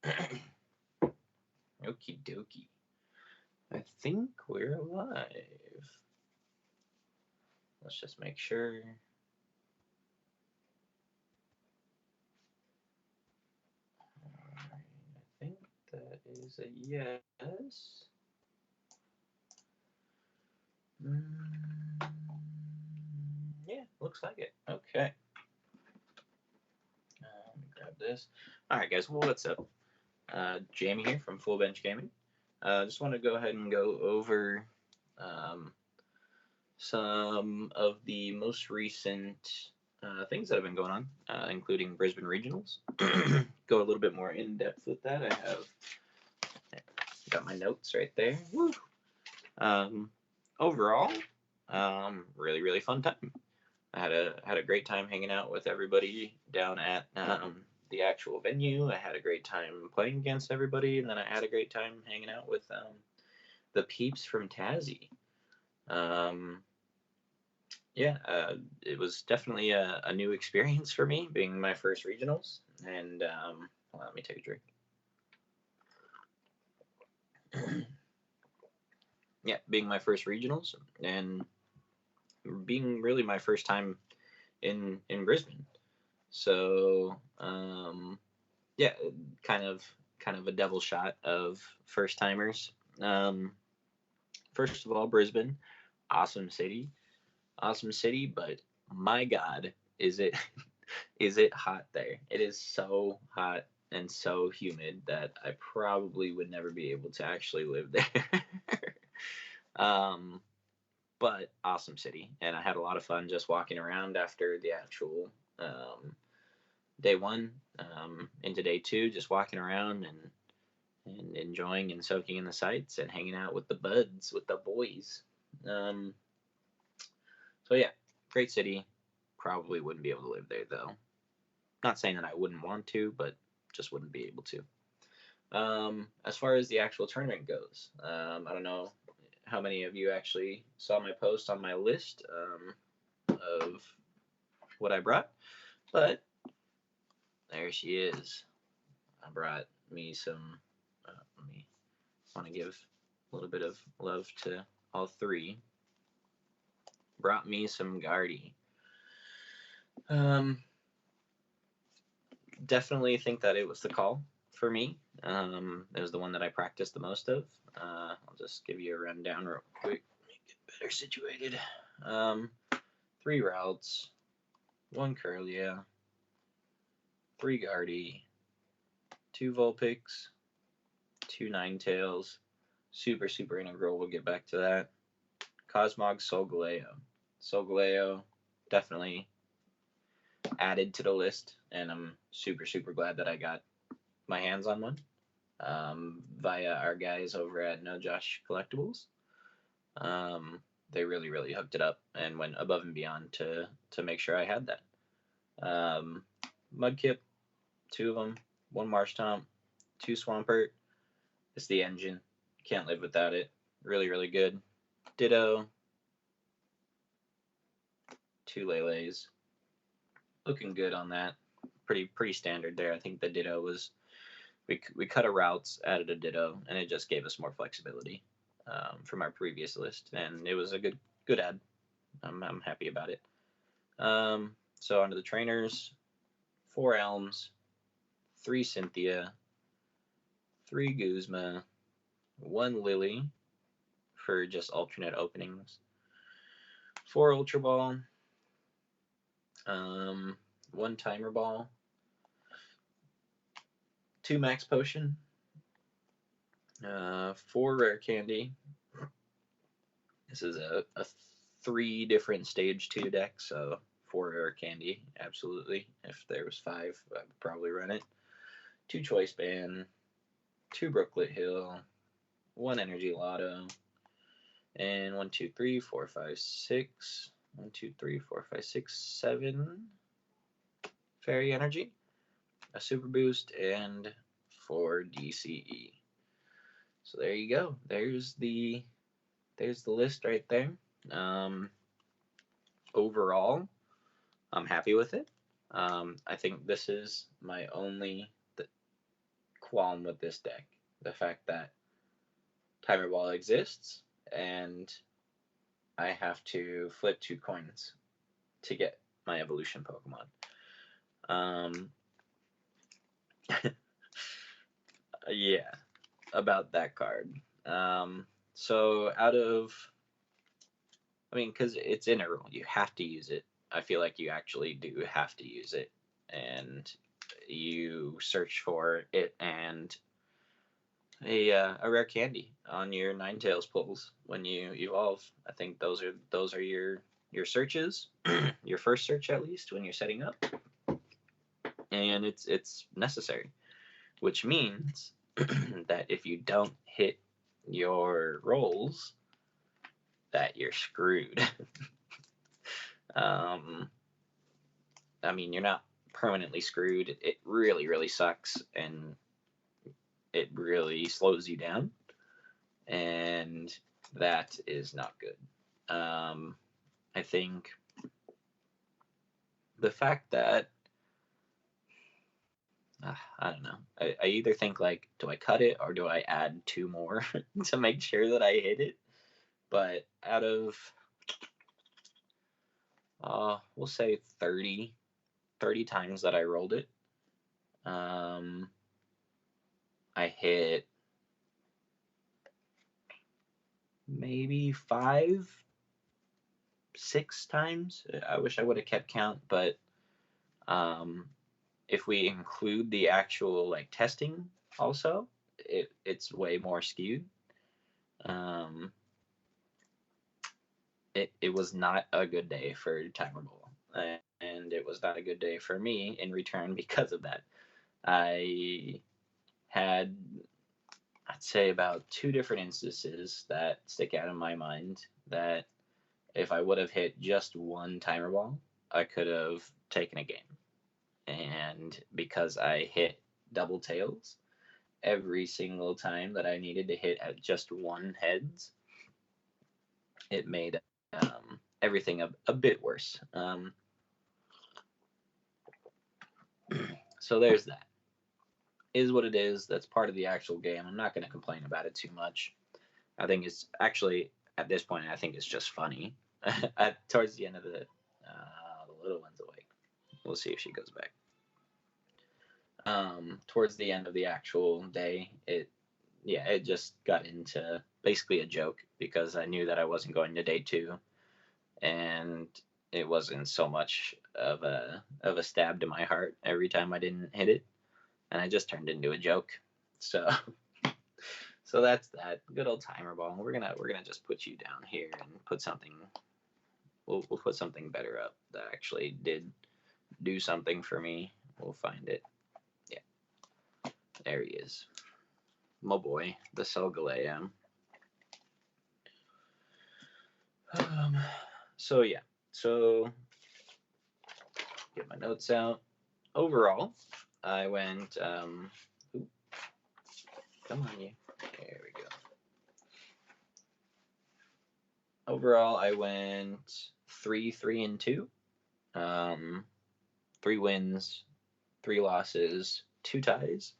Okie dokie. I think we're live. Let's just make sure. I think that is a yes. Mm, yeah, looks like it. Okay. Let me grab this. All right, guys. Well, what's up? Jamie here from Full Bench Gaming. Just want to go ahead and go over um, some of the most recent things that have been going on, including Brisbane Regionals. Go a little bit more in depth with that. I have got my notes right there. Woo. Um, Overall, really fun time. I had a great time hanging out with everybody down at the actual venue. I had a great time playing against everybody, and then I had a great time hanging out with the peeps from Tassie. Um, yeah, it was definitely a new experience for me, being my first regionals. And well, let me take a drink. Yeah, being my first regionals and being really my first time in Brisbane. So yeah, kind of kind of a double shot of first timers. Um, First of all, Brisbane, awesome city, awesome city, but my God, is it is it hot there? It is so hot and so humid that I probably would never be able to actually live there. um, but awesome city, and I had a lot of fun just walking around after the actual day one into day two, just walking around and enjoying and soaking in the sights and hanging out with the buds, with the boys. Um, so yeah, great city. Probably wouldn't be able to live there though. Not saying that I wouldn't want to, but just wouldn't be able to. As far as the actual tournament goes, I don't know how many of you actually saw my post on my list of what I brought, but there she is. I brought me some. Let me want to give a little bit of love to all three. Brought me some Guardy. Um, Definitely think that it was the call for me. It was the one that I practiced the most of. I'll just give you a rundown real quick. Get better situated. Um, 3 routes, 1 Curlia, 3 Guardy, 2 Vulpix, 2 Ninetales, super integral. We'll get back to that. Cosmog Solgaleo. Solgaleo definitely added to the list, and I'm super glad that I got my hands on one via our guys over at No Josh Collectibles. They really hooked it up and went above and beyond to make sure I had that. Mudkip, 2 of them, 1 Marshtomp, 2 Swampert. It's the engine. Can't live without it. Really good. Ditto, 2 Lele's. Looking good on that. Pretty standard there. I think the Ditto was we cut a routes, added a Ditto, and it just gave us more flexibility from our previous list, and it was a good add. I'm happy about it. So onto the trainers: 4 Elms, 3 Cynthia, 3 Guzma, 1 Lily for just alternate openings, 4 Ultra Ball, 1 Timer Ball, 2 Max Potion, 4 Rare Candy. This is a 3 different stage 2 deck, so 4 Rare Candy, absolutely. If there was 5, I would probably run it. 2 Choice Band, 2 Brooklet Hill, 1 Energy Lotto, and 1, 2, 3, 4, 5, 6. 1, 2, 3, 4, 5, 6, 7 Fairy Energy, a Super Boost, and 4 DCE. So there you go. There's the list right there. Overall, I'm happy with it. I think this is my only qualm with this deck. The fact that Timer Ball exists and I have to flip 2 coins to get my evolution Pokemon. Yeah, about that card. So because it's in a rule, you have to use it. I feel like you actually do have to use it, and you search for it and a rare candy on your Ninetales pulls when you evolve. I think those are your searches, your first search at least when you're setting up, and it's necessary, which means that if you don't hit your rolls, that you're screwed. You're not permanently screwed. It really, really sucks, and it really slows you down, and that is not good. I think the fact that I don't know. I either think like, do I cut it or do I add 2 more to make sure that I hit it? But out of we'll say 30 times that I rolled it, I hit maybe 5, 6 times. I wish I would have kept count, but if we include the actual like testing also, it's way more skewed. It was not a good day for Timer Bowl, and it was not a good day for me in return because of that. I had, I'd say, about 2 different instances that stick out in my mind that if I would have hit just one Timer Ball, I could have taken a game. And because I hit double tails every single time that I needed to hit at just one heads, it made everything a bit worse. So there's that. Is what it is. That's part of the actual game. I'm not going to complain about it too much. I think it's actually, at this point, I think it's just funny. Towards the end of the little one's awake. We'll see if she goes back. Towards the end of the actual day, it just got into basically a joke because I knew that I wasn't going to day 2, and it wasn't so much of a stab to my heart every time I didn't hit it, and I just turned into a joke. So that's that. Good old Timer Ball. We're gonna just put you down here and put something. We'll put something better up that actually did do something for me. We'll find it. Yeah, there he is. My boy, the Solgaleo. So yeah, get my notes out. Overall, I went. Come on, you. There we go. Overall, I went 3-3-2. 3 wins, 3 losses, 2 ties,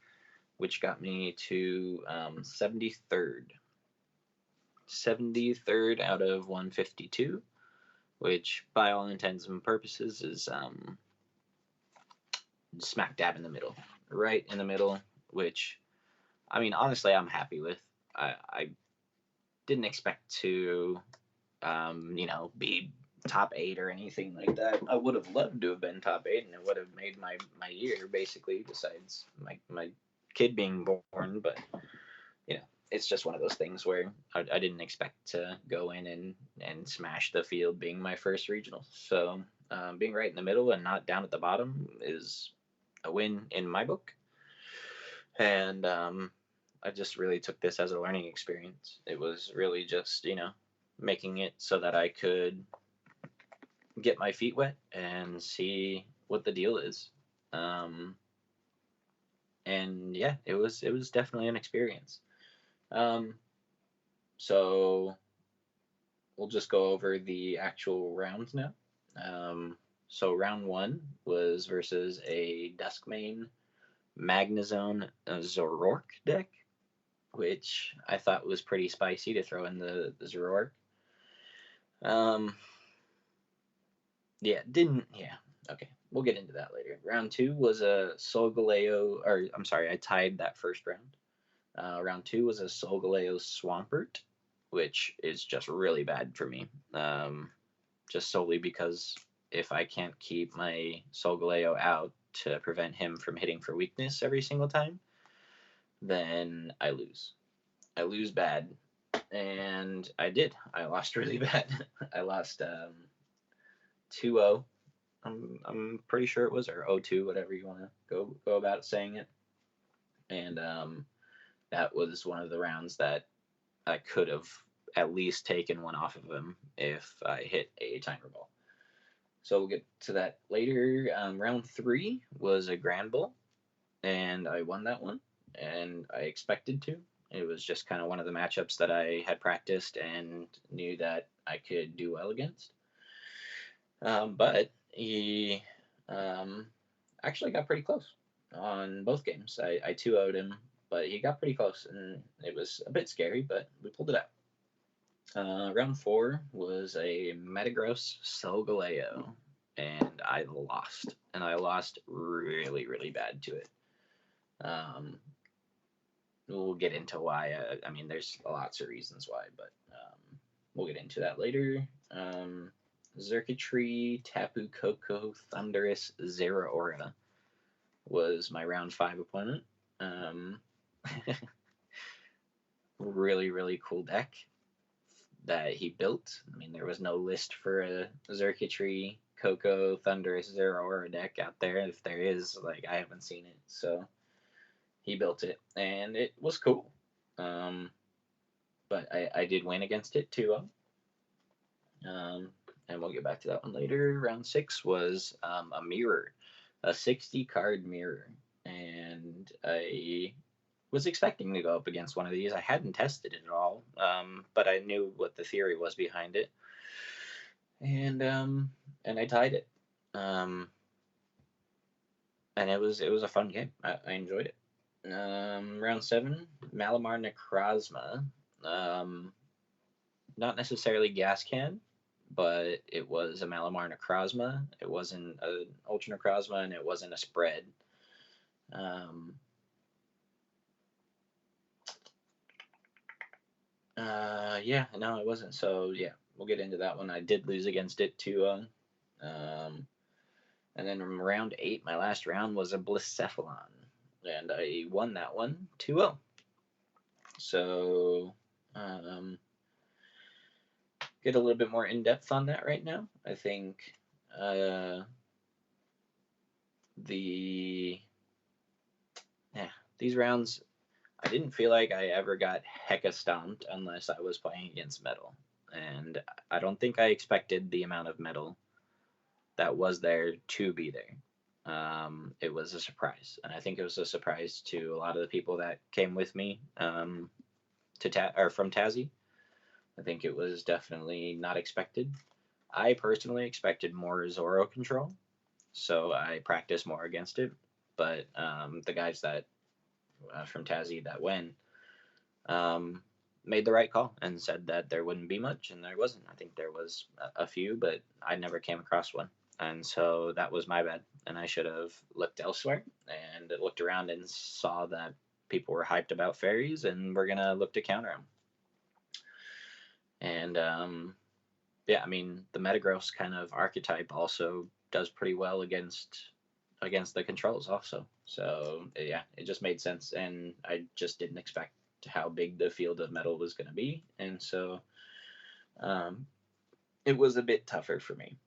which got me to 73rd. 73rd out of 152, which by all intents and purposes is smack dab in the middle. Right in the middle, which, honestly, I'm happy with. I didn't expect to, be top 8 or anything like that. I would have loved to have been top 8, and it would have made my year, basically, besides my kid being born. But it's just one of those things where I didn't expect to go in and smash the field being my first regional. So being right in the middle and not down at the bottom is a win in my book. And I just really took this as a learning experience. It was really just, making it so that I could get my feet wet and see what the deal is. And yeah, it was definitely an experience. So we'll just go over the actual rounds now. So round 1 was versus a Duskmane Magnezone Zoroark deck, which I thought was pretty spicy to throw in the Zoroark. Um, yeah. Okay, we'll get into that later. Round two was a Solgaleo, or I'm sorry, I tied that first round. Round two was a Solgaleo Swampert, which is just really bad for me. Just solely because if I can't keep my Solgaleo out to prevent him from hitting for weakness every single time, then I lose. I lose bad, and I did. I lost really bad. I lost 2-0. I'm pretty sure it was, or 0-2, whatever you want to go about saying it. And that was one of the rounds that I could have at least taken one off of him if I hit a timer ball. So we'll get to that later. Round three was a Grand Bull, and I won that one, and I expected to. It was just kind of one of the matchups that I had practiced and knew that I could do well against. But he actually got pretty close on both games. I 2-0'd him, but he got pretty close, and it was a bit scary, but we pulled it out. Round four was a Metagross Solgaleo, and I lost. And I lost really, really bad to it. We'll get into why. I mean, there's lots of reasons why, but we'll get into that later. Xurkitree, Tapu Koko, Thundurus, Zeraora was my round five opponent. Really, really cool deck that he built. I mean, there was no list for a Xurkitree, Koko, Thundurus, Zeraora deck out there. If there is, like, I haven't seen it. So he built it, and it was cool. But I did win against it too. And we'll get back to that one later. Round six was a mirror, a 60 card mirror. And I was expecting to go up against one of these. I hadn't tested it at all, but I knew what the theory was behind it. And I tied it. And it was a fun game. I enjoyed it. Round seven, Malamar Necrozma. Not necessarily gas can, but it was a Malamar Necrozma. It wasn't an Ultra Necrozma, and it wasn't a spread. Yeah, no, it wasn't. So yeah, we'll get into that one. I did lose against it too. And then from round eight, my last round was a Blacephalon, and I won that one 2-0. So get a little bit more in depth on that right now. I think these rounds, I didn't feel like I ever got hecka stomped unless I was playing against metal, and I don't think I expected the amount of metal that was there to be there. It was a surprise, and I think it was a surprise to a lot of the people that came with me from Tassie. I think it was definitely not expected. I personally expected more Zoro control, so I practiced more against it. But the guys that from Tassie that went made the right call and said that there wouldn't be much, and there wasn't. I think there was a few, but I never came across one. And so that was my bad, and I should have looked elsewhere and looked around and saw that people were hyped about fairies and we're gonna look to counter them. And yeah, I mean, the Metagross kind of archetype also does pretty well against the controls also. So yeah, it just made sense, and I just didn't expect how big the field of metal was going to be, and so it was a bit tougher for me.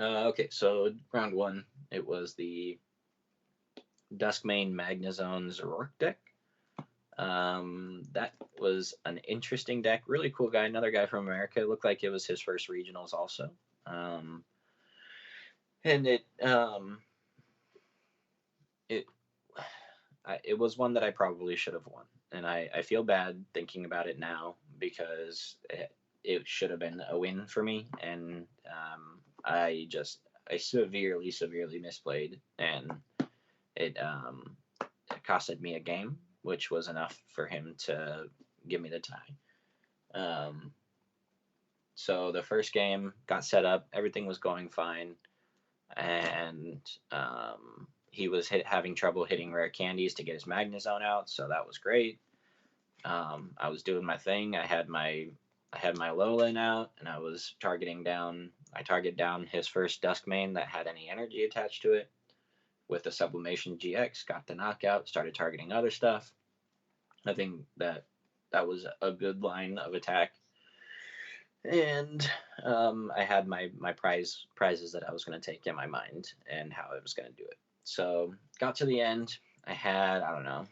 Okay, so round one, it was the Duskmane Magnezone Zoroark deck. That was an interesting deck. Really cool guy. Another guy from America. It looked like it was his first regionals also. And it was one that I probably should have won. And I feel bad thinking about it now because it should have been a win for me. And I severely misplayed. And it costed me a game, which was enough for him to give me the tie. Um, so the first game got set up, everything was going fine, and he was having trouble hitting rare candies to get his Magnezone out, so that was great. I was doing my thing. I had my Alolan out, and I was targeting down. I targeted down his first Duskmane that had any energy attached to it with the Sublimation GX. Got the knockout. Started targeting other stuff. I think that was a good line of attack. And I had my prizes that I was going to take in my mind and how I was going to do it. So got to the end. I had, I don't know,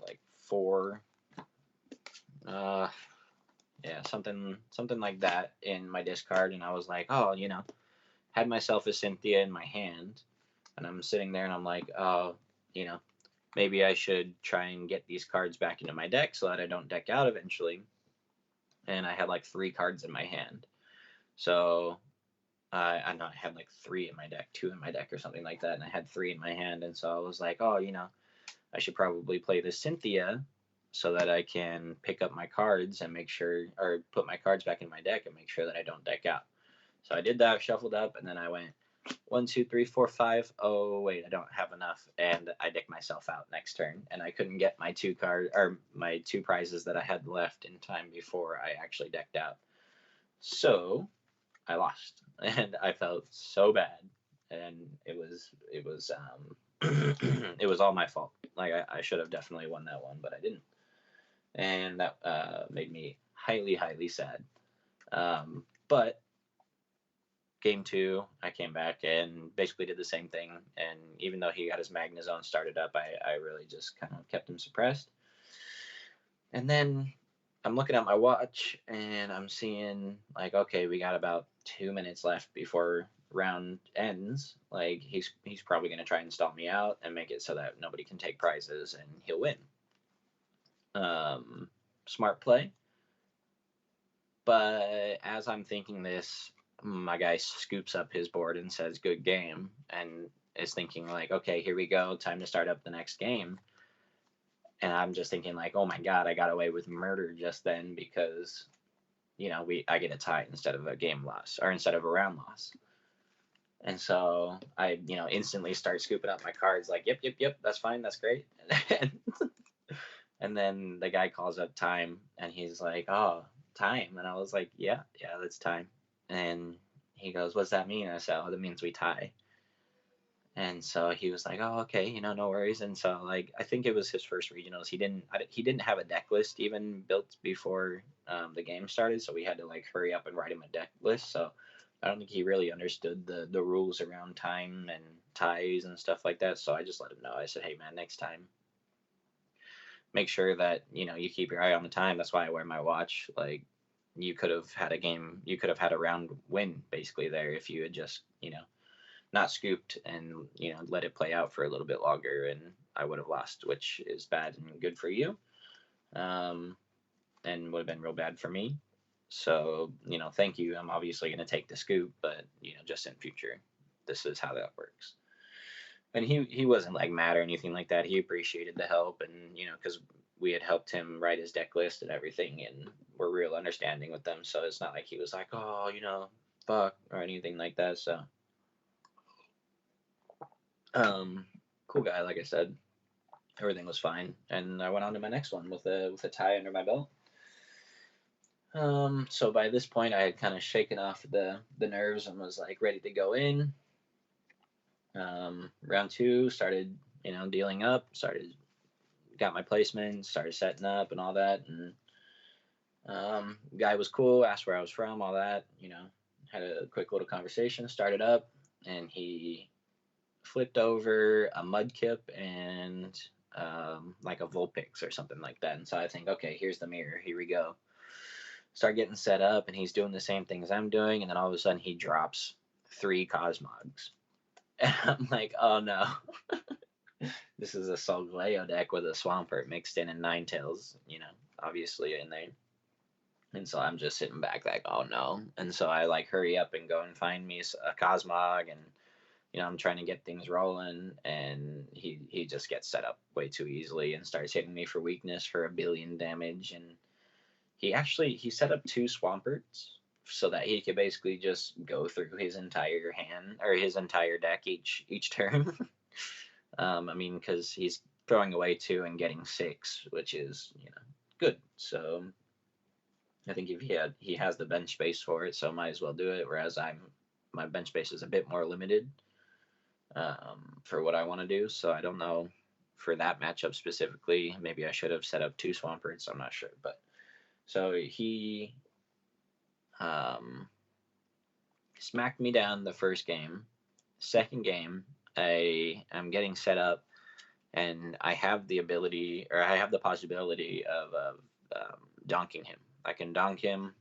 like four, yeah, something like that in my discard, and I was like, oh, had myself a Cynthia in my hand, and I'm sitting there and I'm like, oh, maybe I should try and get these cards back into my deck so that I don't deck out eventually. And I had like 3 cards in my hand, so I know I had like 3 in my deck, 2 in my deck or something like that, and I had 3 in my hand, and so I was like, oh, I should probably play the Cynthia so that I can pick up my cards and make sure, or put my cards back in my deck and make sure that I don't deck out. So I did that, shuffled up, and then I went 1, 2, 3, 4, 5. Oh wait, I don't have enough, and I decked myself out next turn, and I couldn't get my 2 my 2 prizes that I had left in time before I actually decked out. So I lost, and I felt so bad, and it was it was all my fault. Like I should have definitely won that one, but I didn't, and that made me highly sad. But game 2, I came back and basically did the same thing. And even though he got his Magnezone started up, I really just kind of kept him suppressed. And then I'm looking at my watch and I'm seeing like, okay, we got about 2 minutes left before round ends. Like he's probably going to try and stall me out and make it so that nobody can take prizes and he'll win. Smart play. But as I'm thinking this, my guy scoops up his board and says, good game, and is thinking like, okay, here we go, time to start up the next game. And I'm just thinking like, oh my God, I got away with murder just then because, I get a tie instead of a game loss, or instead of a round loss. And so I, instantly start scooping up my cards like, yep, that's fine, that's great. And then the guy calls up time, and he's like, oh, time. And I was like, yeah, that's time. And he goes, what's that mean? I said, oh, that means we tie. And so he was like, oh, okay, no worries. And so like, I think it was his first regionals. He didn't have a deck list even built before the game started. So we had to like hurry up and write him a deck list. So I don't think he really understood the rules around time and ties and stuff like that. So I just let him know. I said, hey man, next time, make sure that, you keep your eye on the time. That's why I wear my watch. Like, you could have had a round win basically there if you had just, not scooped and, let it play out for a little bit longer, and I would have lost, which is bad and good for you. And would have been real bad for me. So, thank you. I'm obviously going to take the scoop, but, just in future, this is how that works. And he wasn't like mad or anything like that. He appreciated the help, and because we had helped him write his deck list and everything, and we're real understanding with them. So it's not like he was like, oh, fuck, or anything like that. So, cool guy. Like I said, everything was fine, and I went on to my next one with a tie under my belt. So by this point, I had kind of shaken off the nerves and was like ready to go in. Round 2 started, dealing up, got my placement, started setting up and all that. And guy was cool, asked where I was from, all that, had a quick little conversation, started up, and he flipped over a Mudkip and like a Vulpix or something like that. And so I think, okay, here's the mirror, here we go. Start getting set up, and he's doing the same thing as I'm doing, and then all of a sudden he drops 3 Cosmogs. And I'm like, oh no. This is a Solgaleo deck with a Swampert mixed in and Ninetales, obviously in there. And so I'm just sitting back like, oh no. And so I like hurry up and go and find me a Cosmog and, I'm trying to get things rolling, and he just gets set up way too easily and starts hitting me for weakness for a billion damage. And he set up two Swamperts so that he could basically just go through his entire hand or his entire deck each turn. I mean, because he's throwing away two and getting six, which is good. So I think if he has the bench space for it, so might as well do it. Whereas my bench space is a bit more limited for what I want to do. So I don't know for that matchup specifically. Maybe I should have set up two Swamperts. I'm not sure, but so he um, smacked me down the first game. Second game, I'm getting set up, and I have the ability, or I have the possibility of donking him. I can donk him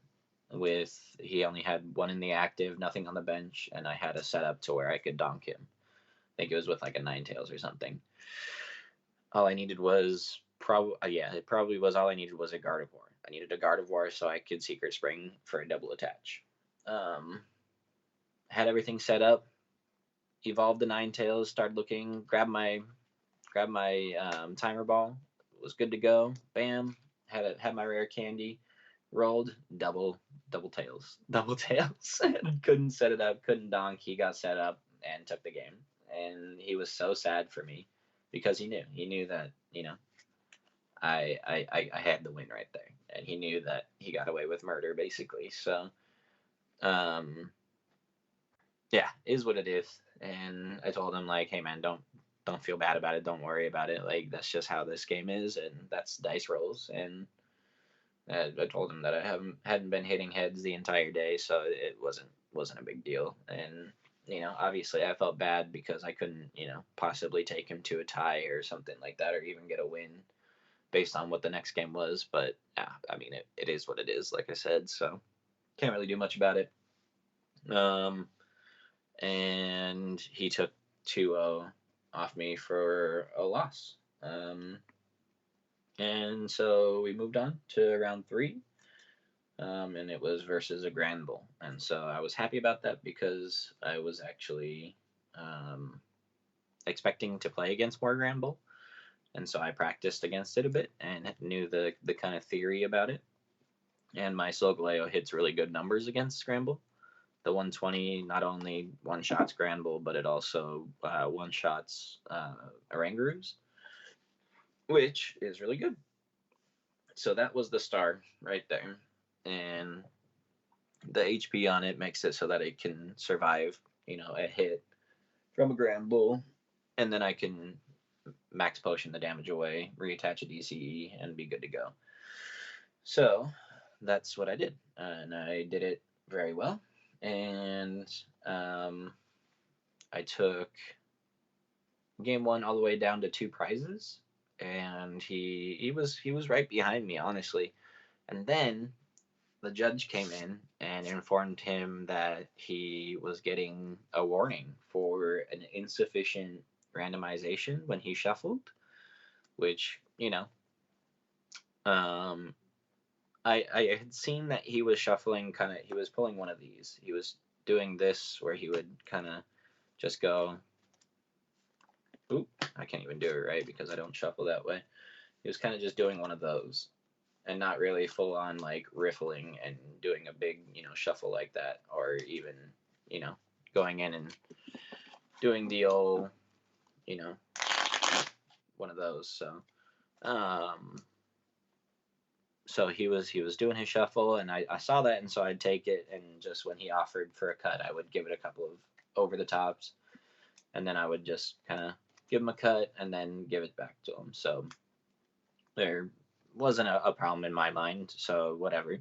with, he only had one in the active, nothing on the bench, and I had a setup to where I could donk him. I think it was with like a Ninetales or something. All I needed was it probably was all I needed was a Gardevoir. I needed a Gardevoir so I could Secret Spring for a double attach. Had everything set up, evolved the Ninetales, started looking, grabbed my timer ball, was good to go. Bam, had my rare candy, rolled double tails, couldn't set it up, couldn't donk. He got set up and took the game, and he was so sad for me because he knew that I had the win right there, and he knew that he got away with murder basically. So yeah, is what it is. And I told him like, hey man, don't feel bad about it, don't worry about it, like that's just how this game is, and that's dice rolls. And I told him that I hadn't been hitting heads the entire day, so it wasn't a big deal. And obviously I felt bad because I couldn't possibly take him to a tie or something like that, or even get a win based on what the next game was. But yeah, I mean it is what it is, like I said, so can't really do much about it. And he took 2-0 off me for a loss. And so we moved on to round 3, and it was versus a Granbull. And so I was happy about that because I was actually expecting to play against more Granbull. And so I practiced against it a bit and knew the kind of theory about it. And my Solgaleo hits really good numbers against Granbull. The 120 not only one-shots Granbull, but it also one-shots Orangaroos, which is really good. So that was the star right there. And the HP on it makes it so that it can survive, a hit from a Granbull. And then I can max potion the damage away, reattach a DCE, and be good to go. So that's what I did. And I did it very well. And I took game 1 all the way down to 2 prizes, and he was right behind me, honestly. And then the judge came in and informed him that he was getting a warning for an insufficient randomization when he shuffled, which I had seen that he was shuffling he was pulling one of these. He was doing this where he would kind of just go, oop, I can't even do it right because I don't shuffle that way. He was kind of just doing one of those and not really full on like riffling and doing a big, shuffle like that, or even, going in and doing the old, one of those. So he was doing his shuffle, and I saw that, and so I'd take it, and just when he offered for a cut, I would give it a couple of over the tops, and then I would just kind of give him a cut and then give it back to him. So there wasn't a problem in my mind, so whatever.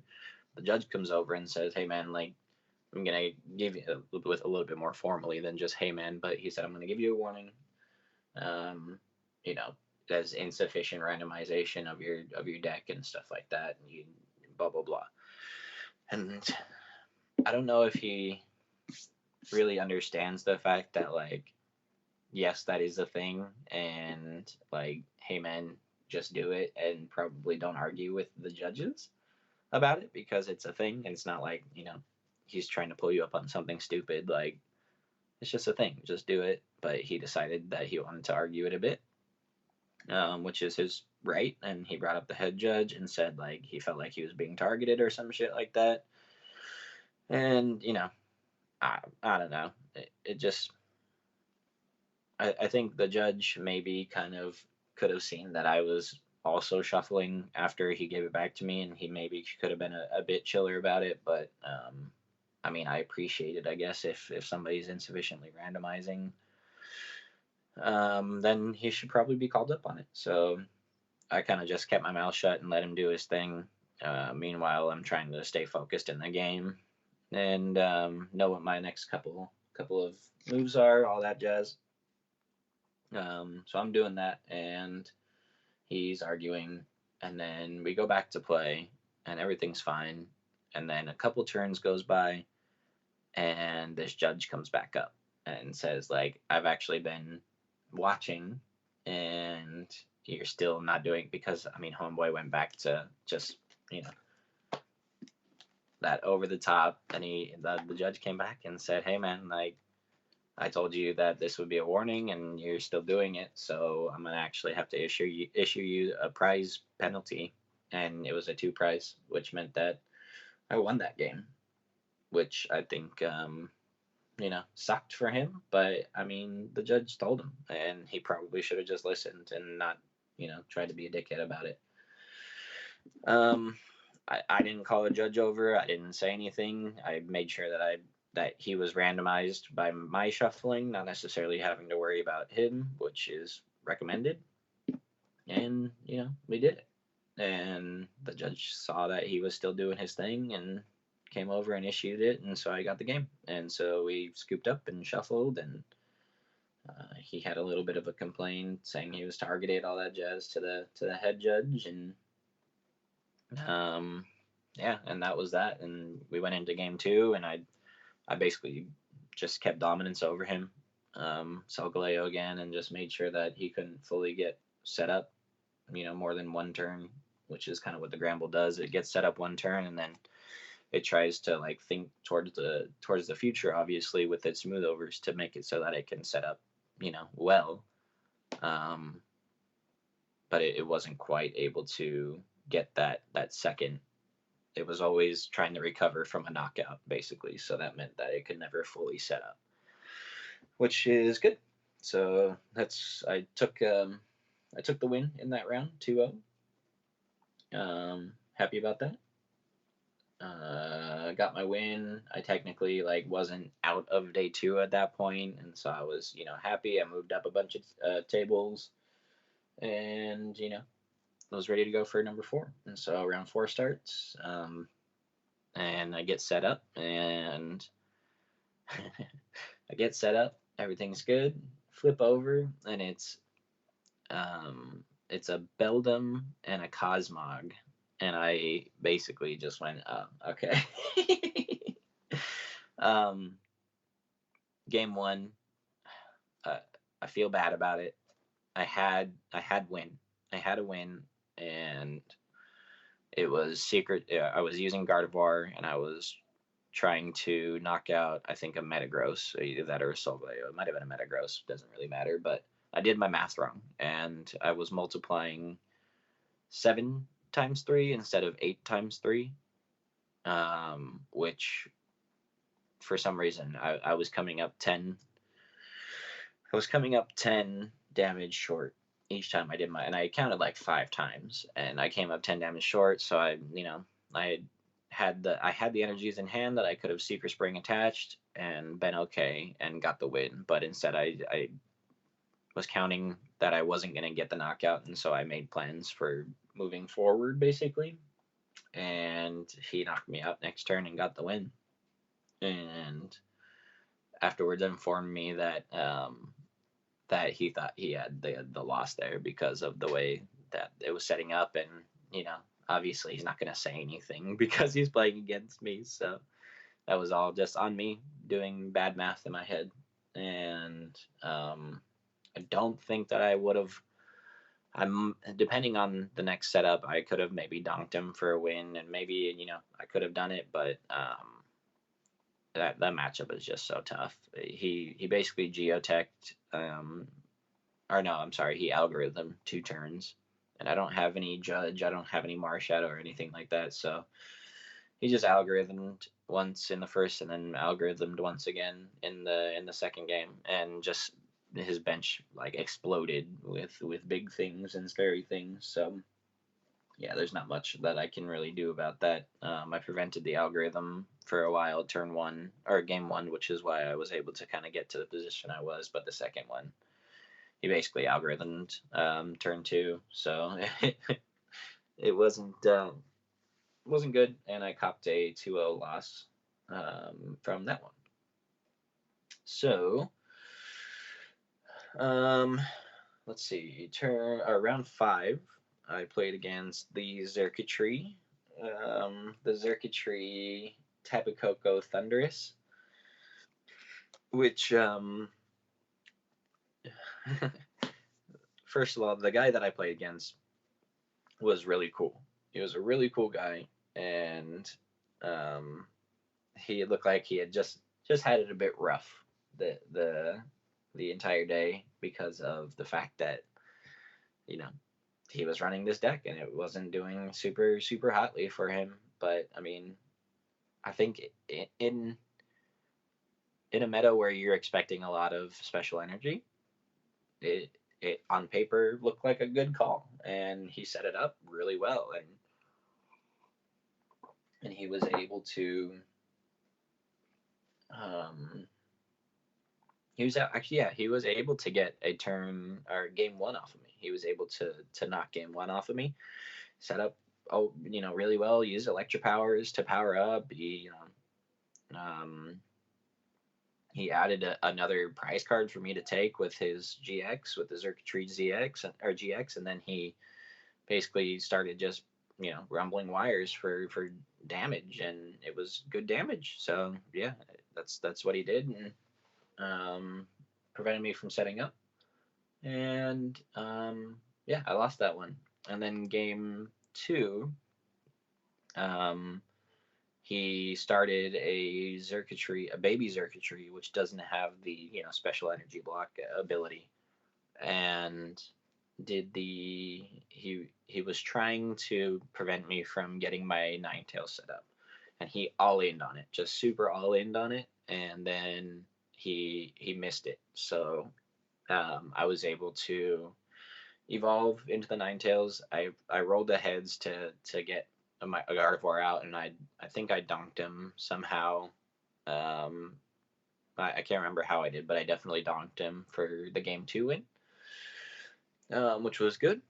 The judge comes over and says, hey man, like, I'm gonna give you with a little bit more formally than just hey man, but he said, I'm gonna give you a warning. There's insufficient randomization of your deck and stuff like that, and you blah blah blah. And I don't know if he really understands the fact that, like, yes, that is a thing, and like, hey man, just do it, and probably don't argue with the judges about it because it's a thing. And it's not like he's trying to pull you up on something stupid like, it's just a thing, just do it. But he decided that he wanted to argue it a bit, which is his right. And he brought up the head judge and said like he felt like he was being targeted or some shit like that. And I don't know. It just I think the judge maybe kind of could have seen that I was also shuffling after he gave it back to me, and he maybe could have been a bit chiller about it. But I mean, I appreciate it, I guess, if somebody's insufficiently randomizing, then he should probably be called up on it. So I kind of just kept my mouth shut and let him do his thing. Meanwhile, I'm trying to stay focused in the game and know what my next couple of moves are, all that jazz. So I'm doing that, and he's arguing, and then we go back to play, and everything's fine. And then a couple turns goes by, and this judge comes back up and says, like, I've actually been watching, and you're still not doing, because I mean, homeboy went back to just that over the top, and the judge came back and said, hey man, like, I told you that this would be a warning, and you're still doing it. So I'm gonna actually have to issue you a prize penalty, and it was a 2 prize, which meant that I won that game, which I think sucked for him. But I mean, the judge told him, and he probably should have just listened and not tried to be a dickhead about it. I didn't call the judge over. I didn't say anything. I made sure that he was randomized by my shuffling, not necessarily having to worry about him, which is recommended. And we did it. And the judge saw that he was still doing his thing and came over and issued it, and so I got the game. And so we scooped up and shuffled, and he had a little bit of a complaint saying he was targeted, all that jazz, to the head judge, and yeah, and that was that. And we went into game 2, and I basically just kept dominance over him, Galeo again, and just made sure that he couldn't fully get set up, more than one turn, which is kind of what the Gramble does. It gets set up one turn, and then it tries to like think towards the future, obviously, with its smooth overs to make it so that it can set up, well. But it wasn't quite able to get that second. It was always trying to recover from a knockout, basically. So that meant that it could never fully set up, which is good. So I took the win in that round, 2-0. Happy about that. Got my win. I technically wasn't out of day 2 at that point, and so I was happy. I moved up a bunch of tables, and I was ready to go for number 4. And so round 4 starts, and I get set up, and everything's good. Flip over, and it's a Beldum and a Cosmog, and I basically just went, oh, okay. Game 1, I feel bad about it. I had a win, and it was secret. I was using Gardevoir, and I was trying to knock out, I think, a Metagross, either that or a Solgaleo. It might have been a Metagross, doesn't really matter, but I did my math wrong, and I was multiplying 7 times 3 instead of 8 times 3, which for some reason I was coming up 10. I was coming up 10 damage short each time I did and I counted 5 times, and I came up 10 damage short. So I had the energies in hand that I could have Secret Spring attached and been okay and got the win. But instead, I was counting that I wasn't going to get the knockout, and so I made plans for moving forward, basically. And he knocked me out next turn and got the win. And afterwards informed me that that he thought he had the loss there because of the way that it was setting up, and obviously he's not going to say anything because he's playing against me. So that was all just on me doing bad math in my head, and I don't think that I would have. Depending on the next setup, I could have maybe donked him for a win, and maybe I could have done it, but that matchup is just so tough. He basically geoteched, or no, I'm sorry, he algorithmed 2 turns, and I don't have any Judge, I don't have any Marshadow or anything like that, so he just algorithmed once in the first, and then algorithmed once again in the second game, and just his bench like exploded with big things and scary things. So yeah, there's not much that I can really do about that. I prevented the algorithm for a while, turn one or game one, which is why I was able to kind of get to the position I was. But the second one, he basically algorithmed turn two, so it wasn't good, and I copped a 2-0 loss from that one. So let's see, round 5. I played against the Xurkitree, Tapu Koko Thunderous, which first of all, the guy that I played against was really cool. He was a really cool guy, and he looked like he had just had it a bit rough the entire day because of the fact that you know he was running this deck and it wasn't doing super hotly for him. But I mean, I think in a meta where you're expecting a lot of special energy, it on paper looked like a good call, and he set it up really well, and he was able to he was actually, yeah, he was able to get a turn or game one off of me. He was able to knock game one off of me, set up really well, used electric powers to power up. He added another prize card for me to take with his GX, with the Xurkitree GX, and then he basically started just rumbling wires for damage, and it was good damage. So yeah, that's what he did, and prevented me from setting up. And yeah, I lost that one. And then game 2, he started a baby Xurkitree, which doesn't have the special energy block ability, and he was trying to prevent me from getting my Ninetales set up, and he all-ined on it, just super all-ined on it, and then he missed it. So I was able to evolve into the Ninetales. I rolled the heads to get a Gardevoir out, and I think I donked him somehow. I can't remember how I did, but I definitely donked him for the game 2 win, which was good.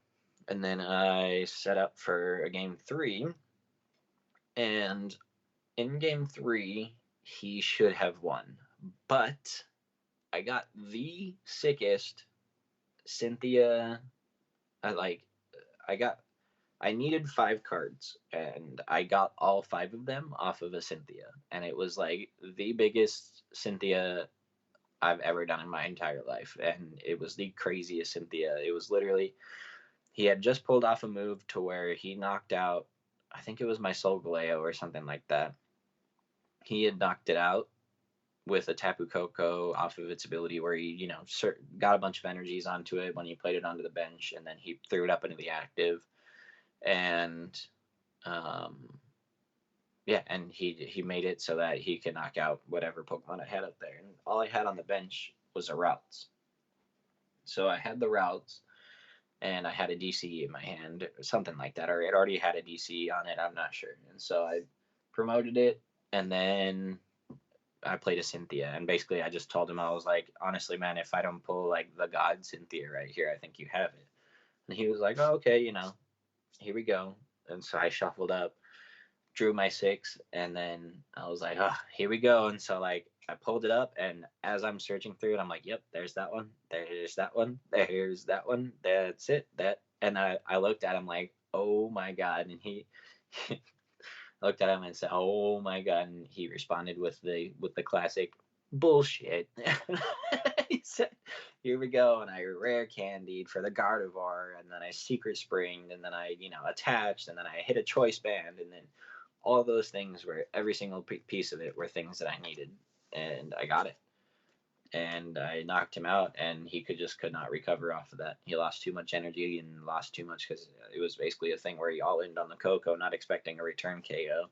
And then I set up for a game 3, and in game 3 he should have won, but I got the sickest Cynthia. I needed 5 cards, and I got all 5 of them off of a Cynthia, and it was like the biggest Cynthia I've ever done in my entire life, and it was the craziest Cynthia. It was literally, he had just pulled off a move to where he knocked out, I think it was my Solgaleo or something like that. He had knocked it out with a Tapu Koko off of its ability, where he got a bunch of energies onto it when he played it onto the bench, and then he threw it up into the active, and yeah, and he made it so that he could knock out whatever Pokemon I had up there, and all I had on the bench was a Routes. So I had the Routes, and I had a DC in my hand, or something like that, or it already had a DC on it, I'm not sure. And so I promoted it, and then I played a Cynthia, and basically I just told him, I was like, honestly, man, if I don't pull like the God Cynthia right here, I think you have it. And he was like, oh, okay, here we go. And so I shuffled up, drew my 6, and then I was like, oh, here we go. And so like I pulled it up, and as I'm searching through it, I'm like, yep, there's that one, there's that one, there's that one, that's it, and I looked at him like, oh my god, and he looked at him and said, oh my god, and he responded with the classic bullshit. He said, here we go, and I rare candied for the Gardevoir, and then I secret springed, and then I attached, and then I hit a choice band, and then all those things were, every single piece of it were things that I needed, and I got it. And I knocked him out, and he could not recover off of that. He lost too much energy and lost too much because it was basically a thing where he all in on the Coco, not expecting a return KO.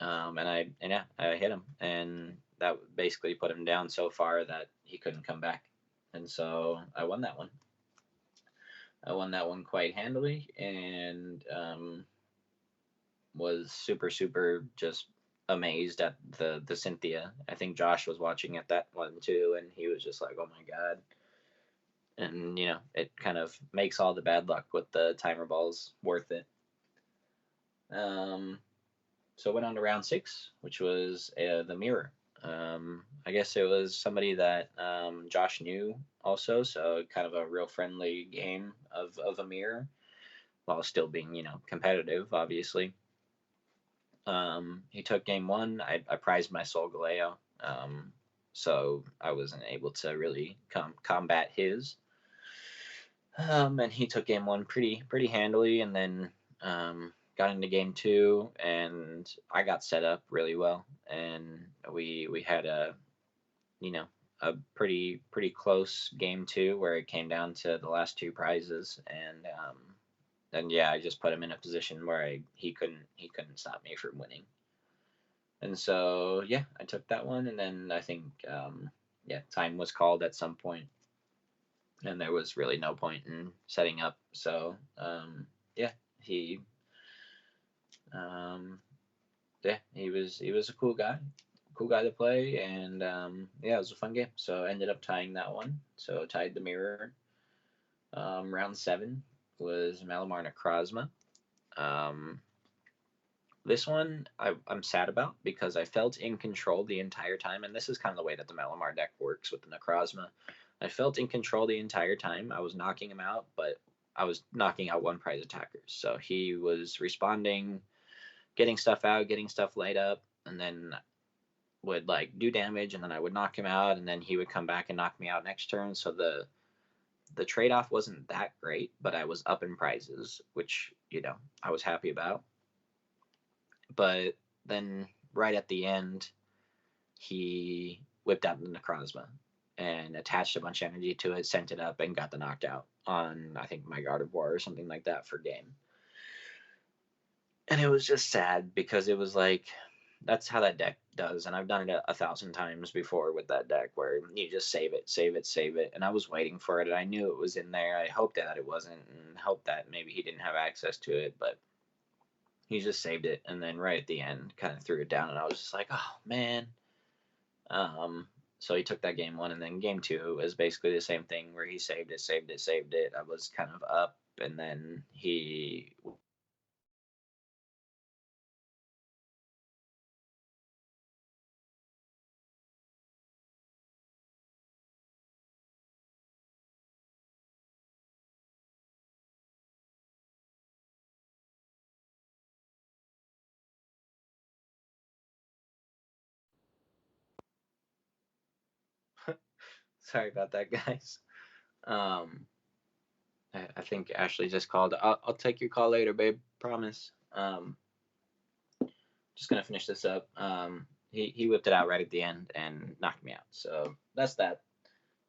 And yeah, I hit him, and that basically put him down so far that he couldn't come back. And so I won that one. I won that one quite handily, and was super just amazed at the Cynthia. I think Josh was watching at that one too, and he was just like, "Oh my god!" And it kind of makes all the bad luck with the timer balls worth it. So went on to round 6, which was the mirror. I guess it was somebody that Josh knew also, so kind of a real friendly game of a mirror, while still being competitive, obviously. He took game 1. I prized my Sol Galeo, so I wasn't able to really combat his. And he took game 1 pretty handily, and then got into game 2, and I got set up really well, and we had a a pretty close game 2 where it came down to the last 2 prizes, and yeah, I just put him in a position where he couldn't stop me from winning. And so yeah, I took that one, and then I think yeah, time was called at some point, and there was really no point in setting up. So yeah, he he was a cool guy to play, and yeah, it was a fun game. So I ended up tying that one. So tied the mirror. Round 7 was Malamar Necrozma. This one I'm sad about because I felt in control the entire time, and this is kind of the way that the Malamar deck works with the Necrozma. I felt in control the entire time. I was knocking him out, but I was knocking out one prize attackers. So he was responding, getting stuff out, getting stuff laid up, and then would like do damage, and then I would knock him out, and then he would come back and knock me out next turn. So the trade off wasn't that great, but I was up in prizes, which I was happy about. But then right at the end, he whipped out the Necrozma and attached a bunch of energy to it, sent it up, and got the knocked out on, I think, my Guard of War or something like that for game. And it was just sad because it was like, that's how that deck does. And I've done it 1,000 times before with that deck where you just save it. And I was waiting for it, and I knew it was in there. I hoped that it wasn't, and hoped that maybe he didn't have access to it, but he just saved it, and then right at the end kind of threw it down, and I was just like, oh man. So he took that game 1, and then game 2 was basically the same thing where he saved it. I was kind of up, and then he sorry about that, guys. Um, I think Ashley just called. I'll take your call later, babe. Promise. Just gonna finish this up. He whipped it out right at the end and knocked me out. So that's that.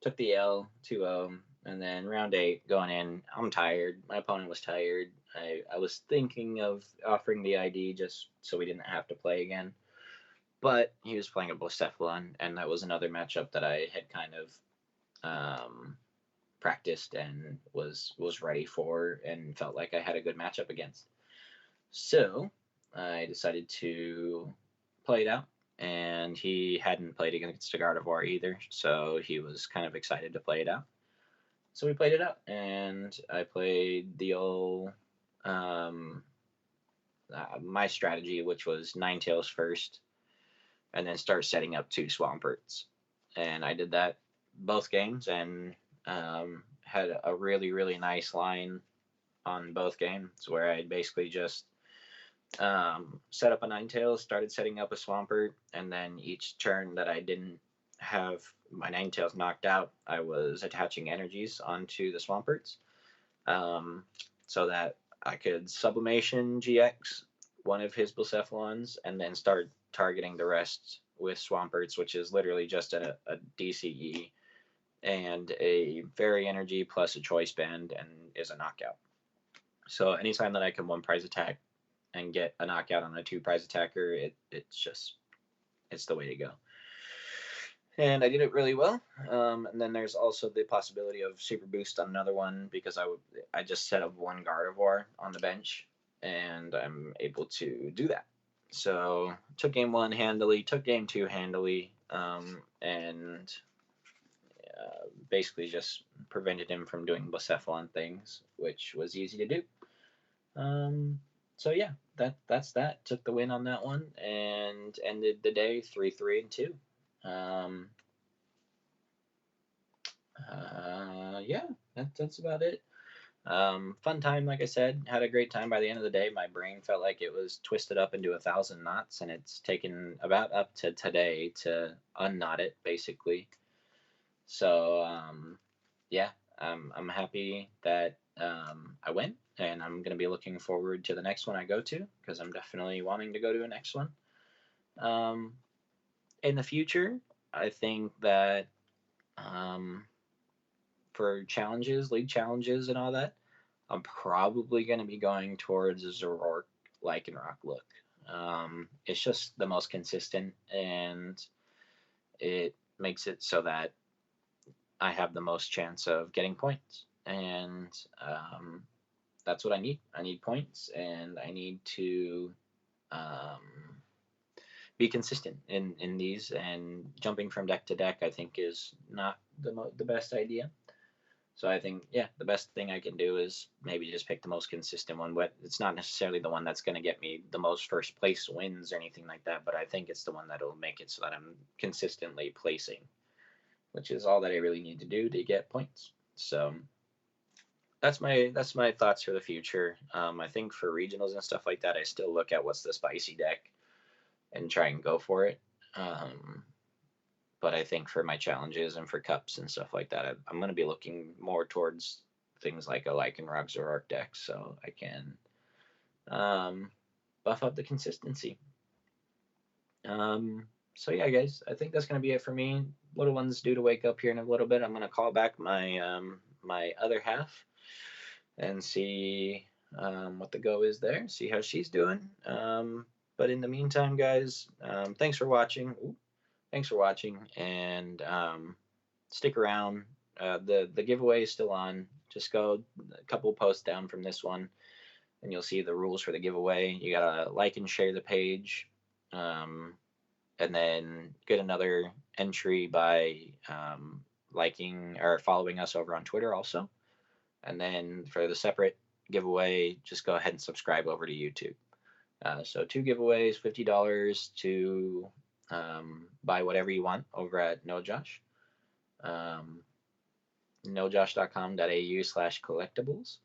Took the L 2-0, and then round 8 going in. I'm tired. My opponent was tired. I was thinking of offering the ID just so we didn't have to play again, but he was playing a Blacephalon, and that was another matchup that I had kind of practiced and was ready for, and felt like I had a good matchup against. So I decided to play it out, and he hadn't played against a Guard of War either, so he was kind of excited to play it out. So we played it out, and I played the old my strategy, which was Ninetales first, and then start setting up 2 Swamperts. And I did that both games, and had a really nice line on both games where I basically just set up a Ninetales, started setting up a Swampert, and then each turn that I didn't have my Ninetales knocked out, I was attaching energies onto the Swamperts, so that I could Sublimation GX one of his Blacephalons and then start targeting the rest with Swamperts, which is literally just a DCE and a Fairy Energy plus a Choice Band and is a knockout. So anytime that I can one prize attack and get a knockout on a two prize attacker, it's the way to go. And I did it really well. And then there's also the possibility of super boost on another one because I just set up one Gardevoir on the bench, and I'm able to do that. So took game one handily, took game two handily, and basically just prevented him from doing Blacephalon things, which was easy to do. So yeah, that's that. Took the win on that one and ended the day 3-3-2. Yeah, that's about it. Fun time, like I said. Had a great time. By the end of the day, my brain felt like it was twisted up into 1,000 knots, and it's taken about up to today to unknot it, basically. So yeah, I'm happy that I went, and I'm gonna be looking forward to the next one I go to because I'm definitely wanting to go to a next one. In the future, I think that for challenges, league challenges, and all that, I'm probably going to be going towards a Zoroark Lycanroc look. It's just the most consistent, and it makes it so that I have the most chance of getting points. And that's what I need. I need points, and I need to be consistent in these. And jumping from deck to deck, I think, is not the best idea. So I think, yeah, the best thing I can do is maybe just pick the most consistent one. But it's not necessarily the one that's going to get me the most first place wins or anything like that. But I think it's the one that'll make it so that I'm consistently placing, which is all that I really need to do to get points. So that's my thoughts for the future. I think for regionals and stuff like that, I still look at what's the spicy deck and try and go for it. But I think for my challenges and for cups and stuff like that, I'm going to be looking more towards things like a Lycanroc Zoroark deck, so I can buff up the consistency. So yeah, guys, I think that's going to be it for me. Little one's due to wake up here in a little bit. I'm going to call back my my other half and see what the go is there. See how she's doing. But in the meantime, guys, thanks for watching. Ooh. Thanks for watching, and stick around. The giveaway is still on. Just go a couple posts down from this one, and you'll see the rules for the giveaway. You gotta like and share the page, and then get another entry by liking or following us over on Twitter also. And then for the separate giveaway, just go ahead and subscribe over to YouTube. So 2 giveaways, $50 to buy whatever you want over at NoJosh. nojosh.com.au/collectibles.